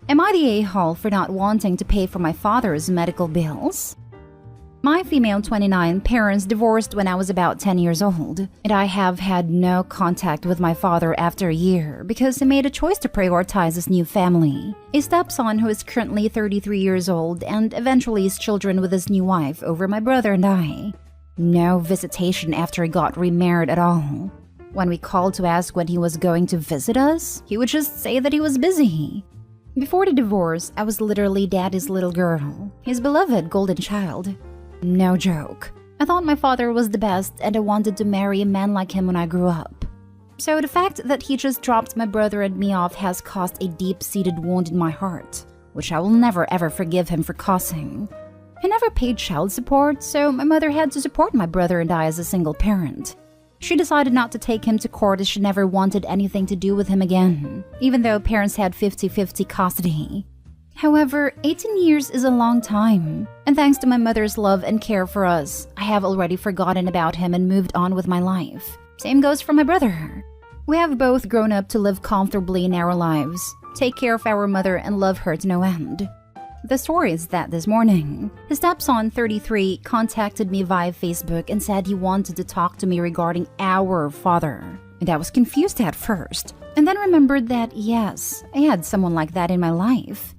Am I the a-hole for not wanting to pay for my father's medical bills? My female 29 parents divorced when I was about 10 years old, and I have had no contact with my father after a year because he made a choice to prioritize his new family, a stepson who is currently 33 years old and eventually his children with his new wife over my brother and I. No visitation after he got remarried at all. When we called to ask when he was going to visit us, he would just say that he was busy. Before the divorce, I was literally daddy's little girl, his beloved golden child. No joke. I thought my father was the best and I wanted to marry a man like him when I grew up. So the fact that he just dropped my brother and me off has caused a deep-seated wound in my heart, which I will never ever forgive him for causing. He never paid child support, so my mother had to support my brother and I as a single parent. She decided not to take him to court as she never wanted anything to do with him again, even though parents had 50-50 custody. However, 18 years is a long time, and thanks to my mother's love and care for us, I have already forgotten about him and moved on with my life. Same goes for my brother. We have both grown up to live comfortably in our lives, take care of our mother and love her to no end. The story is that this morning, his stepson, 33, contacted me via Facebook and said he wanted to talk to me regarding our father. And I was confused at first, and then remembered that yes, I had someone like that in my life.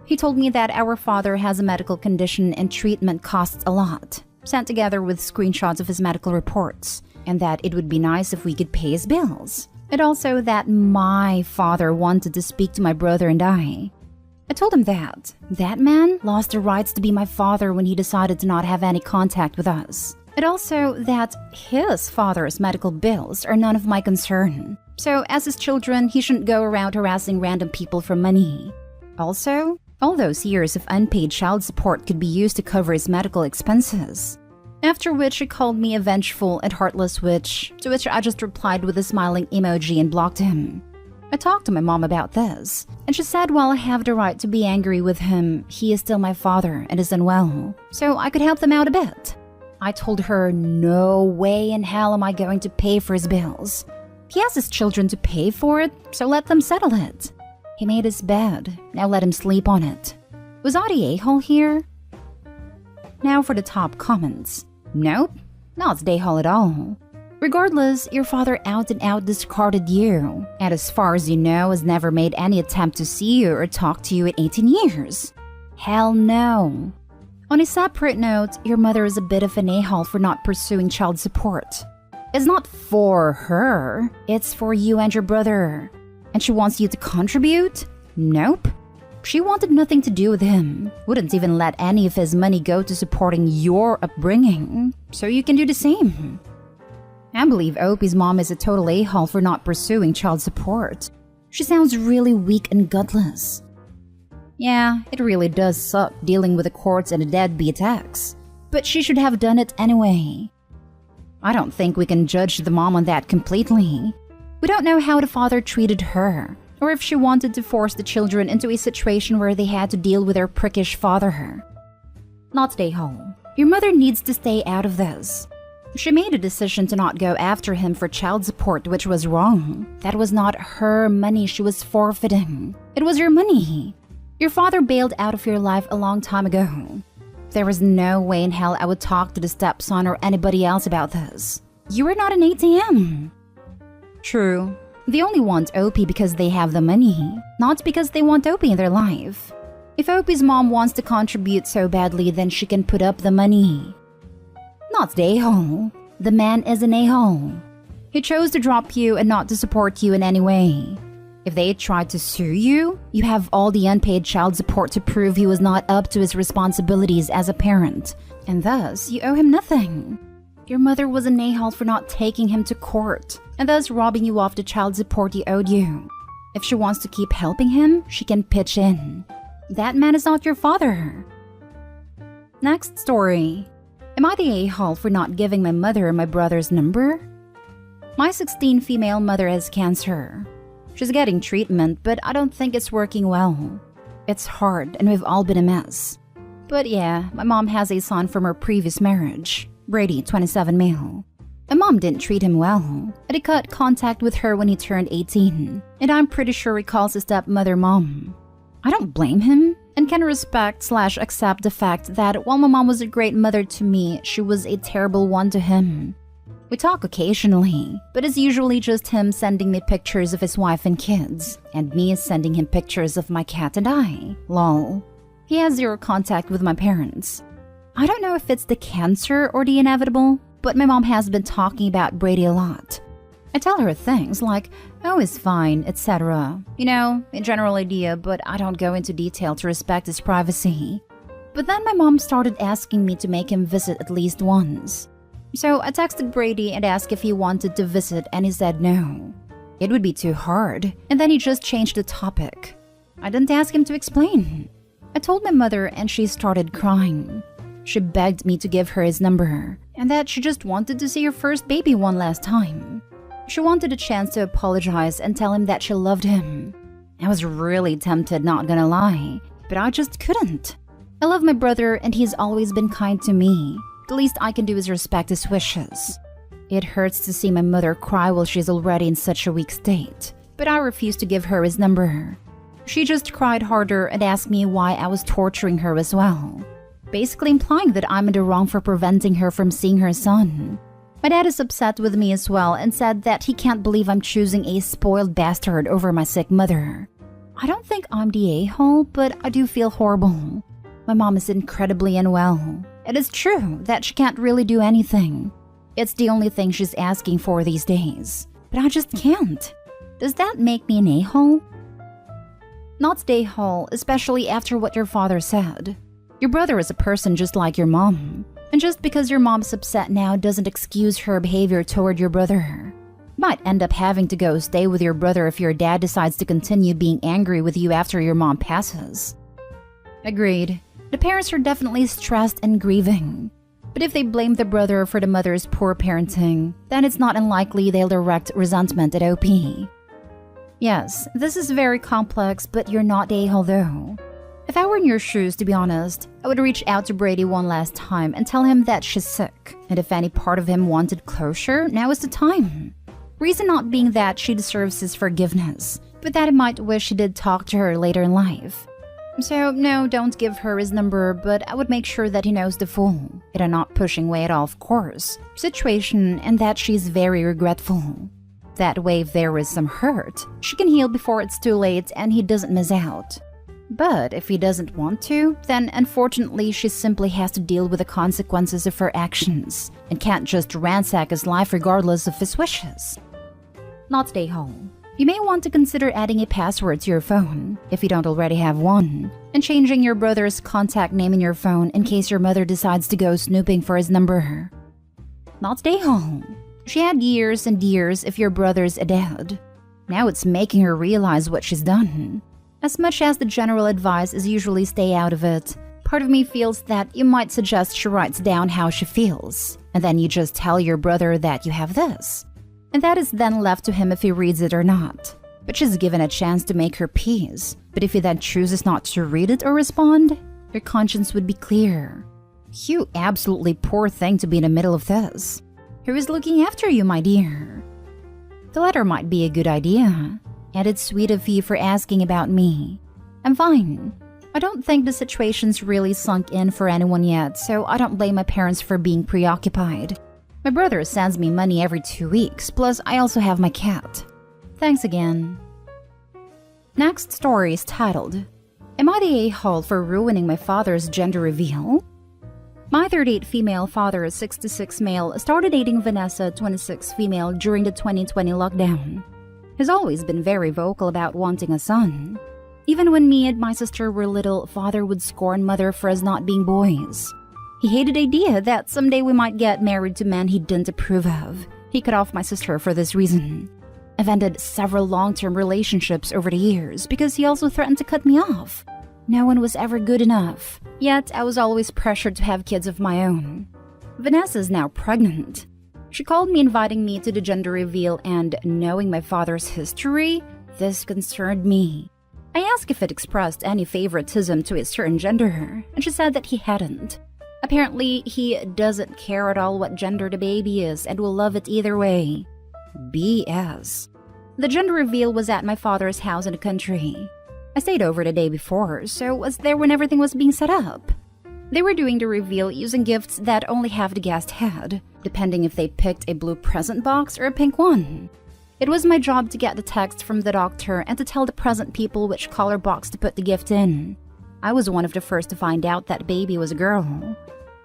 He told me that our father has a medical condition and treatment costs a lot, sent together with screenshots of his medical reports, and that it would be nice if we could pay his bills. And also that my father wanted to speak to my brother and I. I told him that man lost the rights to be my father when he decided to not have any contact with us. And also that his father's medical bills are none of my concern. So as his children, he shouldn't go around harassing random people for money. Also, all those years of unpaid child support could be used to cover his medical expenses. After which he called me a vengeful and heartless witch, to which I just replied with a smiling emoji and blocked him. I talked to my mom about this, and she said while I have the right to be angry with him, he is still my father and is unwell, so I could help them out a bit. I told her no way in hell am I going to pay for his bills. He has his children to pay for it, so let them settle it. He made his bed, now let him sleep on it. Was I the a-hole here? Now for the top comments. Nope, not the a-hole at all. Regardless, your father out and out discarded you, and as far as you know has never made any attempt to see you or talk to you in 18 years. Hell no. On a separate note, your mother is a bit of an a-hole for not pursuing child support. It's not for her, it's for you and your brother. And she wants you to contribute? Nope. She wanted nothing to do with him, wouldn't even let any of his money go to supporting your upbringing, so you can do the same. I believe Opie's mom is a total a-hole for not pursuing child support. She sounds really weak and gutless. Yeah, it really does suck dealing with the courts and a deadbeat ex, but she should have done it anyway. I don't think we can judge the mom on that completely. We don't know how the father treated her, or if she wanted to force the children into a situation where they had to deal with their prickish father. Not the a-hole. Your mother needs to stay out of this. She made a decision to not go after him for child support, which was wrong. That was not her money she was forfeiting. It was your money. Your father bailed out of your life a long time ago. There was no way in hell I would talk to the stepson or anybody else about this. You are not an ATM. True. They only want Opie because they have the money, not because they want Opie in their life. If Opie's mom wants to contribute so badly, then she can put up the money. Not the a-hole. The man is an a-hole. He chose to drop you and not to support you in any way. If they had tried to sue you, you have all the unpaid child support to prove he was not up to his responsibilities as a parent, and thus you owe him nothing. Your mother was an a-hole for not taking him to court, and thus robbing you of the child support he owed you. If she wants to keep helping him, she can pitch in. That man is not your father. Next story. Am I the a-hole for not giving my mother my brother's number? My 16 female mother has cancer. She's getting treatment, but I don't think it's working well. It's hard, and we've all been a mess. But yeah, my mom has a son from her previous marriage, Brady, 27 male. My mom didn't treat him well, and he cut contact with her when he turned 18, and I'm pretty sure he calls his stepmother mom. I don't blame him and can respect/accept the fact that while my mom was a great mother to me, she was a terrible one to him. We talk occasionally, but it's usually just him sending me pictures of his wife and kids, and me sending him pictures of my cat and I. Lol. He has zero contact with my parents. I don't know if it's the cancer or the inevitable, but my mom has been talking about Brady a lot. I tell her things like, oh, he's fine, etc. You know, a general idea, but I don't go into detail to respect his privacy. But then my mom started asking me to make him visit at least once. So I texted Brady and asked if he wanted to visit, and he said no. It would be too hard, and then he just changed the topic. I didn't ask him to explain. I told my mother and she started crying. She begged me to give her his number, and that she just wanted to see her first baby one last time. She wanted a chance to apologize and tell him that she loved him. I was really tempted, not gonna lie, but I just couldn't. I love my brother and he's always been kind to me. The least I can do is respect his wishes. It hurts to see my mother cry while she's already in such a weak state, but I refused to give her his number. She just cried harder and asked me why I was torturing her as well, basically implying that I'm in the wrong for preventing her from seeing her son. My dad is upset with me as well and said that he can't believe I'm choosing a spoiled bastard over my sick mother. I don't think I'm the a-hole, but I do feel horrible. My mom is incredibly unwell. It is true that she can't really do anything. It's the only thing she's asking for these days. But I just can't. Does that make me an a-hole? Not the a-hole, especially after what your father said. Your brother is a person just like your mom. And just because your mom's upset now doesn't excuse her behavior toward your brother. You might end up having to go stay with your brother if your dad decides to continue being angry with you after your mom passes. Agreed. The parents are definitely stressed and grieving. But if they blame the brother for the mother's poor parenting, then it's not unlikely they'll direct resentment at OP. Yes, this is very complex, but you're not the a-hole though. If I were in your shoes, to be honest, I would reach out to Brady one last time and tell him that she's sick. And if any part of him wanted closure, now is the time. Reason not being that she deserves his forgiveness, but that he might wish he did talk to her later in life. So, no, don't give her his number, but I would make sure that he knows the full, and I'm not pushing way at all, of course, situation, and that she's very regretful. That way, if there is some hurt, she can heal before it's too late and he doesn't miss out. But if he doesn't want to, then unfortunately she simply has to deal with the consequences of her actions, and can't just ransack his life regardless of his wishes. Not stay home. You may want to consider adding a password to your phone, if you don't already have one, and changing your brother's contact name in your phone in case your mother decides to go snooping for his number. Not stay home. She had years and years if your brother's dead. Now it's making her realize what she's done. As much as the general advice is usually stay out of it, part of me feels that you might suggest she writes down how she feels, and then you just tell your brother that you have this. And that is then left to him if he reads it or not. But she's given a chance to make her peace. But if he then chooses not to read it or respond, your conscience would be clear. You absolutely poor thing to be in the middle of this. Who is looking after you, my dear? The letter might be a good idea. And it's sweet of you for asking about me. I'm fine. I don't think the situation's really sunk in for anyone yet, so I don't blame my parents for being preoccupied. My brother sends me money every 2 weeks, plus I also have my cat. Thanks again. Next story is titled, Am I the a-hole for ruining my father's gender reveal? My 38 female father, 66 male, started dating Vanessa, 26 female, during the 2020 lockdown. He's always been very vocal about wanting a son. Even when me and my sister were little, father would scorn mother for us not being boys. He hated the idea that someday we might get married to men he didn't approve of. He cut off my sister for this reason. I've ended several long-term relationships over the years because he also threatened to cut me off. No one was ever good enough, yet I was always pressured to have kids of my own. Vanessa is now pregnant. She called me inviting me to the gender reveal, and knowing my father's history, this concerned me. I asked if it expressed any favoritism to a certain gender, and she said that he hadn't. Apparently, he doesn't care at all what gender the baby is and will love it either way. BS. The gender reveal was at my father's house in the country. I stayed over the day before, so was there when everything was being set up. They were doing the reveal using gifts that only half the guest had, depending if they picked a blue present box or a pink one. It was my job to get the text from the doctor and to tell the present people which color box to put the gift in. I was one of the first to find out that baby was a girl.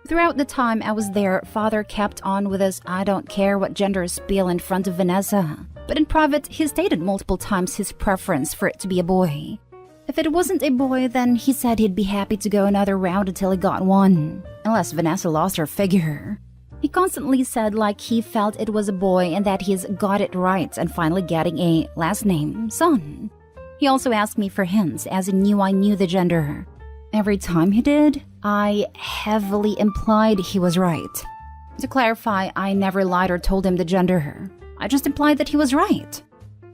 Throughout the time I was there, Father kept on with his "I don't care what gender" spiel in front of Vanessa. But in private, he stated multiple times his preference for it to be a boy. If it wasn't a boy, then he said he'd be happy to go another round until he got one, unless Vanessa lost her figure. He constantly said like he felt it was a boy and that he's got it right and finally getting a last name, son. He also asked me for hints as he knew I knew the gender. Every time he did, I heavily implied he was right. To clarify, I never lied or told him the gender. I just implied that he was right.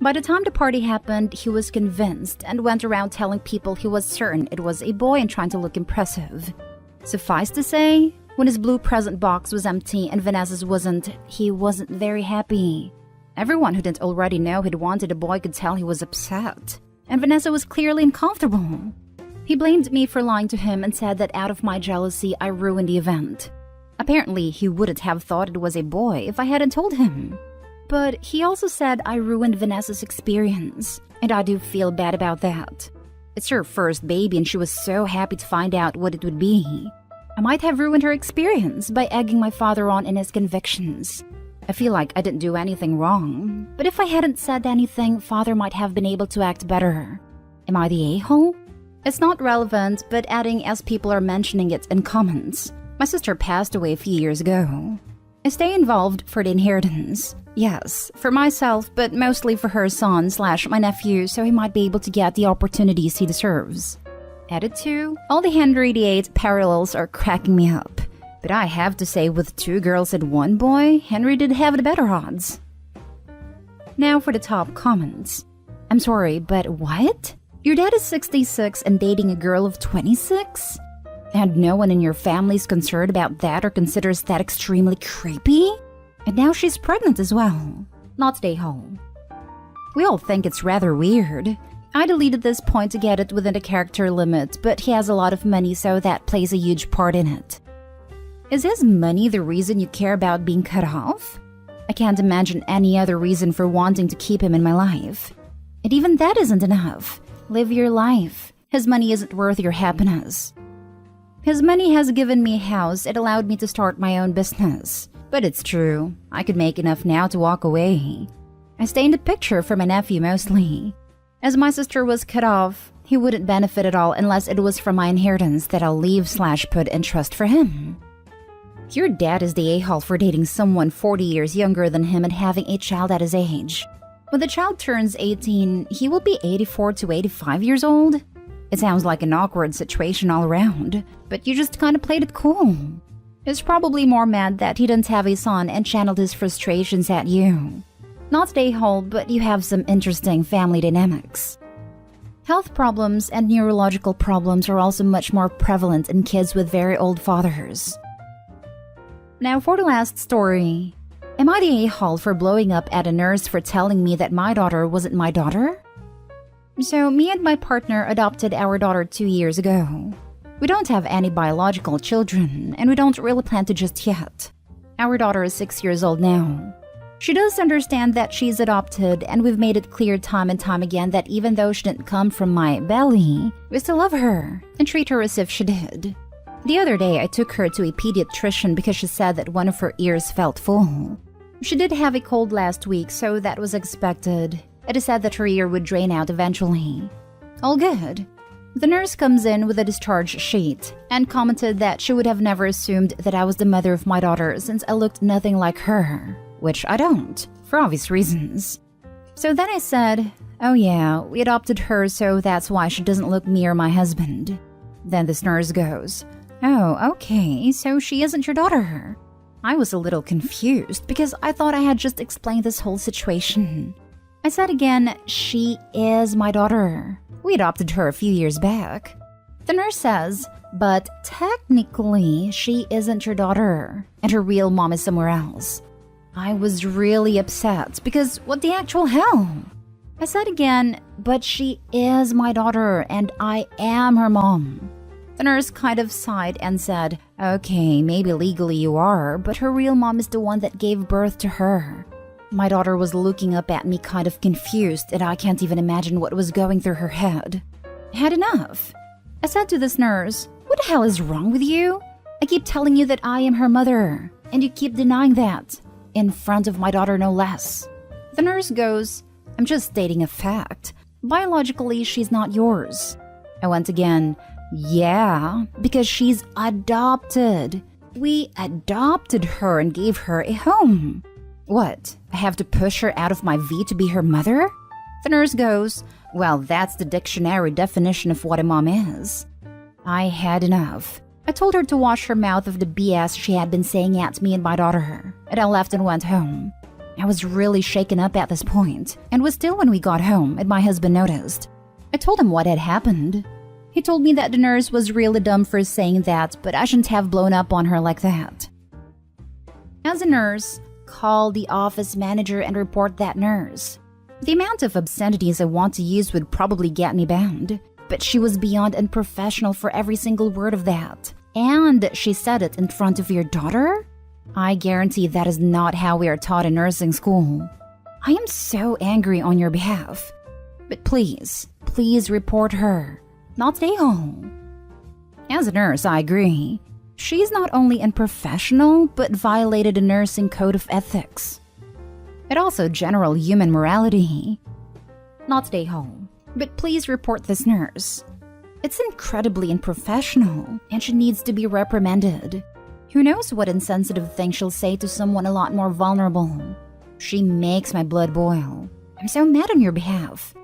By the time the party happened, he was convinced and went around telling people he was certain it was a boy and trying to look impressive. Suffice to say, when his blue present box was empty and Vanessa's wasn't, he wasn't very happy. Everyone who didn't already know he'd wanted a boy could tell he was upset, and Vanessa was clearly uncomfortable. He blamed me for lying to him and said that out of my jealousy, I ruined the event. Apparently, he wouldn't have thought it was a boy if I hadn't told him. But he also said I ruined Vanessa's experience, and I do feel bad about that. It's her first baby and she was so happy to find out what it would be. I might have ruined her experience by egging my father on in his convictions. I feel like I didn't do anything wrong, but if I hadn't said anything, Father might have been able to act better. Am I the a-hole? It's not relevant, but adding as people are mentioning it in comments. My sister passed away a few years ago. I stay involved for the inheritance. Yes, for myself, but mostly for her son/my nephew, so he might be able to get the opportunities he deserves. Added to, all the Henry VIII parallels are cracking me up. But I have to say, with 2 girls and 1 boy, Henry did have the better odds. Now for the top comments. I'm sorry, but what? Your dad is 66 and dating a girl of 26? And no one in your family's concerned about that or considers that extremely creepy? And now she's pregnant as well. Not stay home. We all think it's rather weird. I deleted this point to get it within the character limit, but he has a lot of money, so that plays a huge part in it. Is his money the reason you care about being cut off? I can't imagine any other reason for wanting to keep him in my life. And even that isn't enough. Live your life. His money isn't worth your happiness. His money has given me a house. It allowed me to start my own business. But it's true. I could make enough now to walk away. I stay in the picture for my nephew mostly. As my sister was cut off, he wouldn't benefit at all unless it was from my inheritance that I'll leave/put in trust for him. Your dad is the a-hole for dating someone 40 years younger than him and having a child at his age. When the child turns 18, he will be 84 to 85 years old? It sounds like an awkward situation all around, but you just kind of played it cool. He's probably more mad that he didn't have a son and channeled his frustrations at you. Not the a-hole, but you have some interesting family dynamics. Health problems and neurological problems are also much more prevalent in kids with very old fathers. Now for the last story. Am I the a-hole for blowing up at a nurse for telling me that my daughter wasn't my daughter? So me and my partner adopted our daughter 2 years ago. We don't have any biological children, and we don't really plan to just yet. Our daughter is 6 years old now. She does understand that she's adopted, and we've made it clear time and time again that even though she didn't come from my belly, we still love her and treat her as if she did. The other day, I took her to a pediatrician because she said that one of her ears felt full. She did have a cold last week, so that was expected. It is said that her ear would drain out eventually. All good. The nurse comes in with a discharge sheet and commented that she would have never assumed that I was the mother of my daughter since I looked nothing like her, which I don't, for obvious reasons. So then I said, oh yeah, we adopted her, so that's why she doesn't look me or my husband. Then this nurse goes, oh, okay, so she isn't your daughter. I was a little confused because I thought I had just explained this whole situation. I said again, she is my daughter. We adopted her a few years back. The nurse says, but technically she isn't your daughter, and her real mom is somewhere else. I was really upset because what the actual hell? I said again, but she is my daughter and I am her mom. The nurse kind of sighed and said, okay, maybe legally you are, but her real mom is the one that gave birth to her. My daughter was looking up at me kind of confused and I can't even imagine what was going through her head. I had enough. I said to this nurse, what the hell is wrong with you? I keep telling you that I am her mother, and you keep denying that. In front of my daughter, no less. The nurse goes, I'm just stating a fact. Biologically, she's not yours. I went again, yeah, because she's adopted. We adopted her and gave her a home. What, I have to push her out of my V to be her mother? The nurse goes, well, that's the dictionary definition of what a mom is. I had enough. I told her to wash her mouth of the BS she had been saying at me and my daughter, and I left and went home. I was really shaken up at this point, and was still when we got home and my husband noticed. I told him what had happened. He told me that the nurse was really dumb for saying that, but I shouldn't have blown up on her like that. As a nurse, call the office manager and report that nurse. The amount of obscenities I want to use would probably get me banned, but she was beyond unprofessional for every single word of that. And she said it in front of your daughter? I guarantee that is not how we are taught in nursing school. I am so angry on your behalf. But please report her. Not stay home. As a nurse, I agree. She's not only unprofessional, but violated a nursing code of ethics. And also general human morality. Not stay home, but please report this nurse. It's incredibly unprofessional, and she needs to be reprimanded. Who knows what insensitive thing she'll say to someone a lot more vulnerable. She makes my blood boil. I'm so mad on your behalf.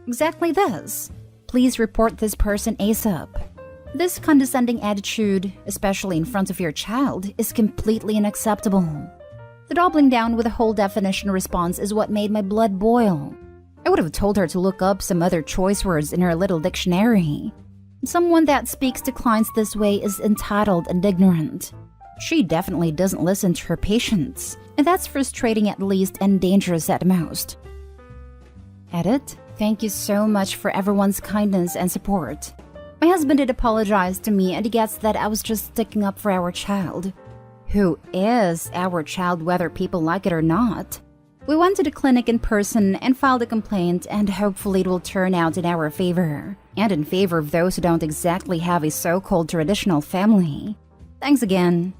Exactly this. Please report this person ASAP. This condescending attitude, especially in front of your child, is completely unacceptable. The doubling down with a whole definition response is what made my blood boil. I would have told her to look up some other choice words in her little dictionary. Someone that speaks to clients this way is entitled and ignorant. She definitely doesn't listen to her patients, and that's frustrating at least and dangerous at most. Edit. Thank you so much for everyone's kindness and support. My husband did apologize to me and he gets that I was just sticking up for our child. Who is our child whether people like it or not? We went to the clinic in person and filed a complaint, and hopefully it will turn out in our favor, and in favor of those who don't exactly have a so-called traditional family. Thanks again.